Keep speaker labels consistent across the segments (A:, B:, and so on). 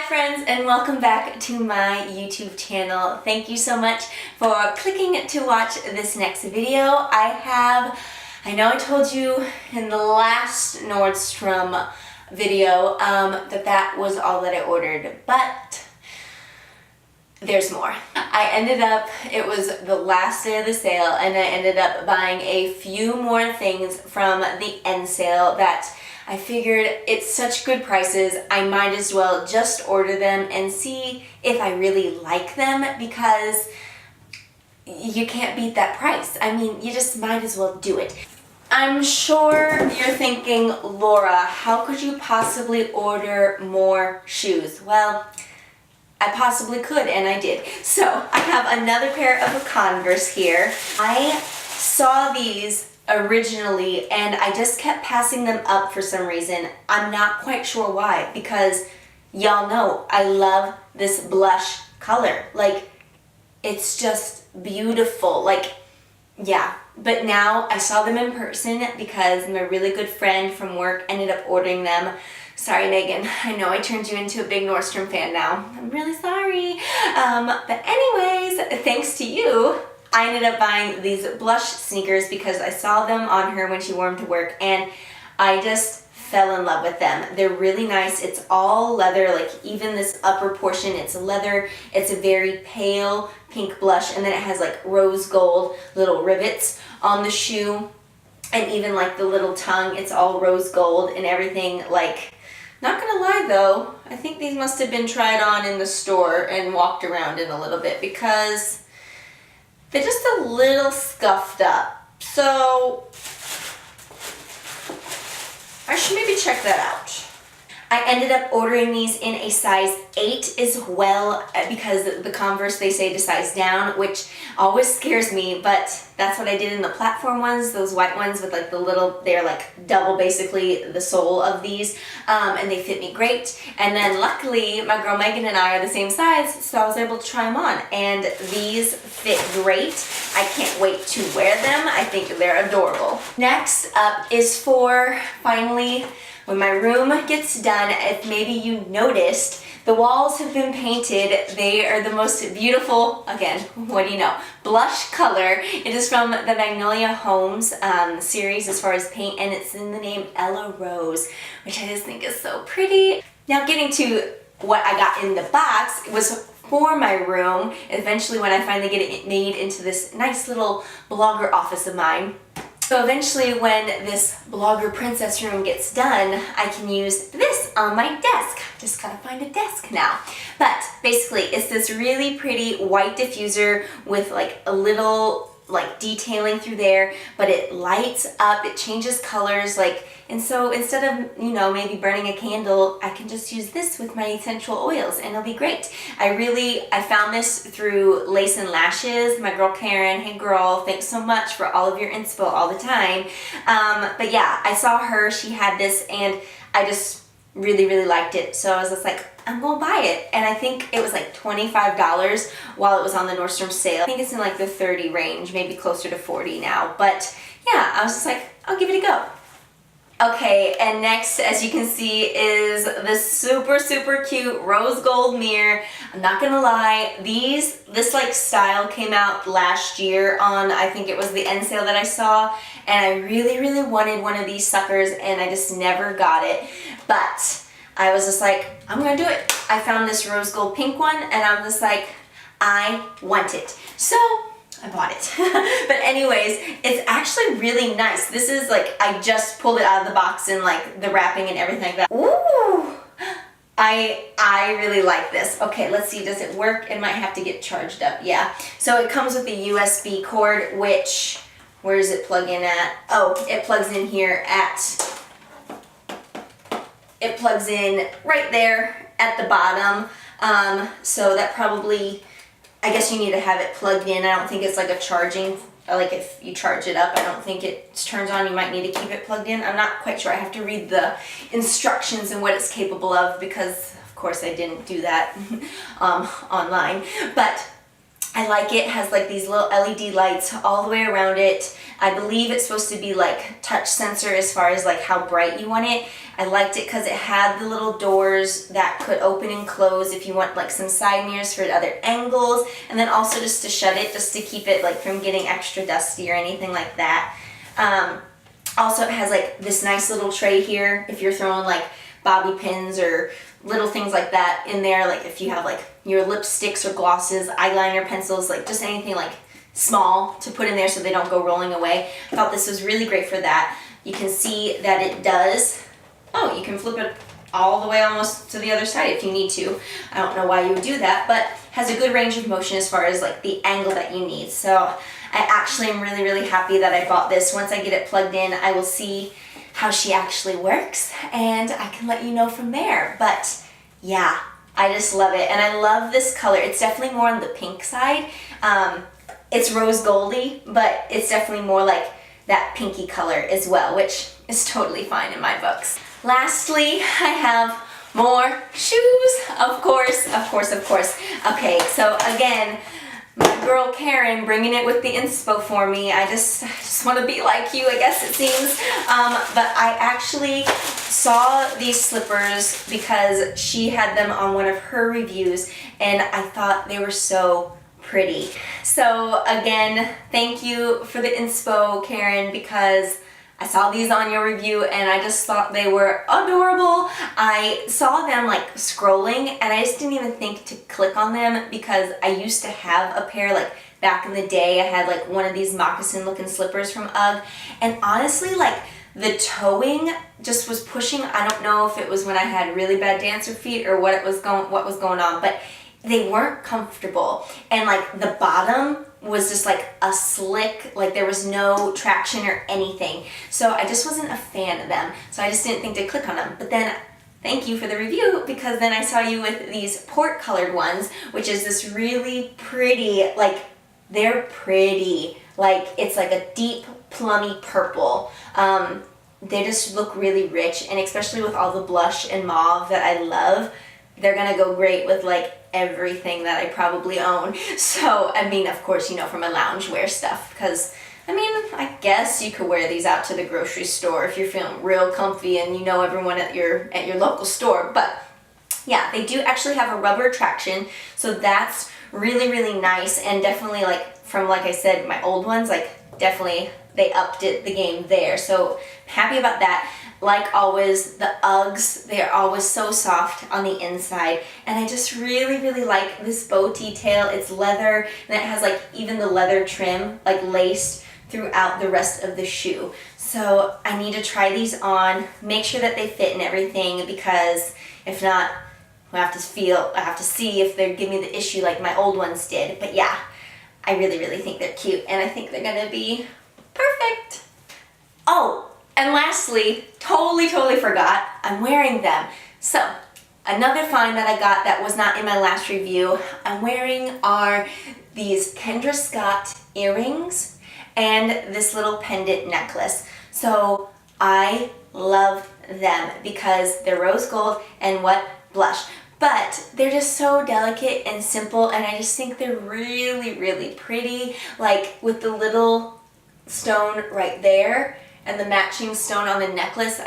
A: friends, and welcome back to my YouTube channel. Thank you so much for clicking to watch this next video. I know I told you in the last Nordstrom video that was all that I ordered, but there's more. It was the last day of the sale, and I ended up buying a few more things from the end sale that I figured it's such good prices, I might as well just order them and see if I really like them, because you can't beat that price. I mean, you just might as well do it. I'm sure you're thinking, Laura, how could you possibly order more shoes? Well, I possibly could, and I did. So I have another pair of Converse here. I saw these originally and I just kept passing them up for some reason. I'm not quite sure why, because y'all know I love this blush color. Like, it's just beautiful. Like, yeah. But now I saw them in person because my really good friend from work ended up ordering them. Sorry, Megan. I know I turned you into a big Nordstrom fan now. I'm really sorry. But anyways, thanks to you, I ended up buying these blush sneakers because I saw them on her when she wore them to work, and I just fell in love with them. They're really nice. It's all leather, like even this upper portion, it's leather. It's a very pale pink blush, and then it has like rose gold little rivets on the shoe, and even like the little tongue, it's all rose gold and everything. Like, not gonna lie though, I think these must have been tried on in the store and walked around in a little bit, because they're just a little scuffed up. So I should maybe check that out. I ended up ordering these in a size 8 as well, because the Converse, they say to size down, which always scares me, but that's what I did in the platform ones, those white ones with like the little, they're like double basically the sole of these, and they fit me great. And then luckily my girl Megan and I are the same size, so I was able to try them on, and these fit great. I can't wait to wear them. I think they're adorable. Next up is for finally, when my room gets done, if maybe you noticed, the walls have been painted. They are the most beautiful, again, what do you know, blush color. It is from the Magnolia Homes series as far as paint, and it's in the name Ella Rose, which I just think is so pretty. Now getting to what I got in the box, it was for my room, eventually when I finally get it made into this nice little blogger office of mine. So eventually when this blogger princess room gets done, I can use this on my desk. Just gotta find a desk now. But basically it's this really pretty white diffuser with like a little like detailing through there, but it lights up, it changes colors, like, and so instead of, you know, maybe burning a candle, I can just use this with my essential oils and it'll be great. I found this through Lace and Lashes. My girl Karen, hey girl, thanks so much for all of your inspo all the time. But yeah, I saw her, she had this, and I just really liked it. So I was just like, I'm gonna buy it. And I think it was like $25 while it was on the Nordstrom sale. I think it's in like the 30 range, maybe closer to 40 now. But yeah, I was just like, I'll give it a go. Okay, and next, as you can see, is this super cute rose gold mirror. I'm not gonna lie, this like style came out last year on, I think it was the end sale that I saw, and I really wanted one of these suckers, and I just never got it. But I was just like, I'm gonna do it. I found this rose gold pink one, and I'm just like, I want it. So I bought it. But anyways, it's actually really nice. This is like, I just pulled it out of the box, and like the wrapping and everything like that. Ooh! I really like this. Okay, let's see, does it work? It might have to get charged up, yeah. So it comes with a USB cord, which, where does it plug in at? Oh, it plugs in here it plugs in right there at the bottom. So that probably, I guess you need to have it plugged in. I don't think it's like a charging, like if you charge it up, I don't think it turns on. You might need to keep it plugged in. I'm not quite sure. I have to read the instructions and what it's capable of, because of course I didn't do that online. But I like it. It has like these little LED lights all the way around it. I believe it's supposed to be like touch sensor as far as like how bright you want it. I liked it because it had the little doors that could open and close if you want like some side mirrors for other angles, and then also just to shut it, just to keep it like from getting extra dusty or anything like that. Also, it has like this nice little tray here if you're throwing like bobby pins or little things like that in there, like if you have like your lipsticks or glosses, eyeliner, pencils, like just anything like small to put in there so they don't go rolling away. I thought this was really great for that. You can see that it does, oh, you can flip it all the way almost to the other side if you need to. I don't know why you would do that, but has a good range of motion as far as like the angle that you need. So I actually am really, really happy that I bought this. Once I get it plugged in, I will see how she actually works and I can let you know from there. But yeah, I just love it. And I love this color. It's definitely more on the pink side. It's rose goldy, but it's definitely more like that pinky color as well, which is totally fine in my books. Lastly, I have more shoes, of course. Okay, so again, my girl Karen bringing it with the inspo for me. I just want to be like you, I guess it seems. But I actually saw these slippers because she had them on one of her reviews, and I thought they were so pretty. So again, thank you for the inspo, Karen, because I saw these on your review and I just thought they were adorable. I saw them like scrolling and I just didn't even think to click on them because I used to have a pair like back in the day. I had like one of these moccasin looking slippers from UGG, and honestly like the toeing just was pushing. I don't know if it was when I had really bad dancer feet or what was going on, but they weren't comfortable, and like the bottom was just like a slick, like there was no traction or anything. So I just wasn't a fan of them. So I just didn't think to click on them. But then thank you for the review, because then I saw you with these port colored ones, which is this really pretty, like they're pretty, like it's like a deep plummy purple. They just look really rich, and especially with all the blush and mauve that I love, they're gonna go great with like everything that I probably own. So, I mean, of course, you know, for my loungewear stuff, because, I mean, I guess you could wear these out to the grocery store if you're feeling real comfy and you know everyone at your local store. But yeah, they do actually have a rubber traction, so that's really, really nice, and definitely like from, like I said, my old ones, like definitely they upped the game there. So happy about that. Like always, the Uggs, they are always so soft on the inside, and I just really, really like this bow detail. It's leather, and it has like even the leather trim like laced throughout the rest of the shoe. So I need to try these on, make sure that they fit and everything, because if not, I have to see if they give me the issue like my old ones did. But yeah, I really, really think they're cute, and I think they're gonna be perfect. Oh, and lastly, totally forgot, I'm wearing them. So, another find that I got that was not in my last review, I'm wearing are these Kendra Scott earrings and this little pendant necklace. So, I love them because they're rose gold and what? Blush. But they're just so delicate and simple, and I just think they're really, really pretty. Like with the little stone right there, and the matching stone on the necklace,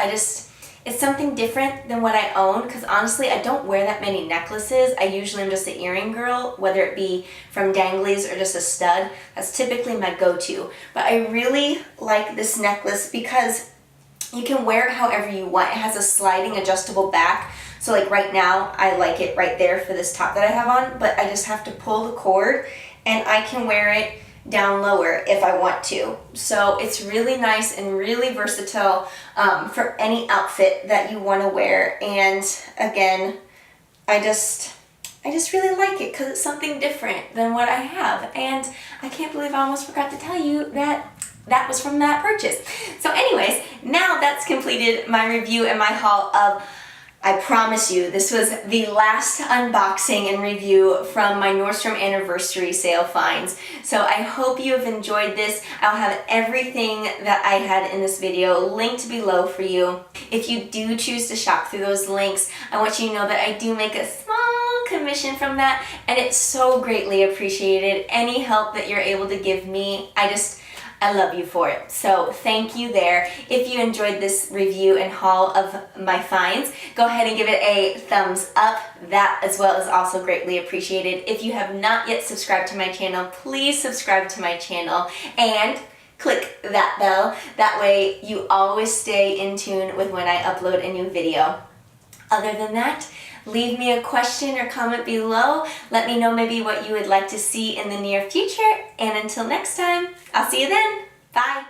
A: it's something different than what I own, because honestly, I don't wear that many necklaces. I usually am just an earring girl, whether it be from danglies or just a stud. That's typically my go-to. But I really like this necklace because you can wear it however you want. It has a sliding adjustable back. So like right now, I like it right there for this top that I have on, but I just have to pull the cord and I can wear it down lower if I want to. So it's really nice and really versatile for any outfit that you want to wear. And again, I just really like it because it's something different than what I have. And I can't believe I almost forgot to tell you that that was from that purchase. So anyways, now that's completed my review and my haul of, I promise you, this was the last unboxing and review from my Nordstrom Anniversary Sale finds. So I hope you have enjoyed this. I'll have everything that I had in this video linked below for you. If you do choose to shop through those links, I want you to know that I do make a small commission from that, and it's so greatly appreciated. Any help that you're able to give me, I love you for it. So thank you there. If you enjoyed this review and haul of my finds, go ahead and give it a thumbs up. That as well is also greatly appreciated. If you have not yet subscribed to my channel, please subscribe to my channel and click that bell. That way you always stay in tune with when I upload a new video. Other than that, leave me a question or comment below. Let me know maybe what you would like to see in the near future. And until next time, I'll see you then. Bye.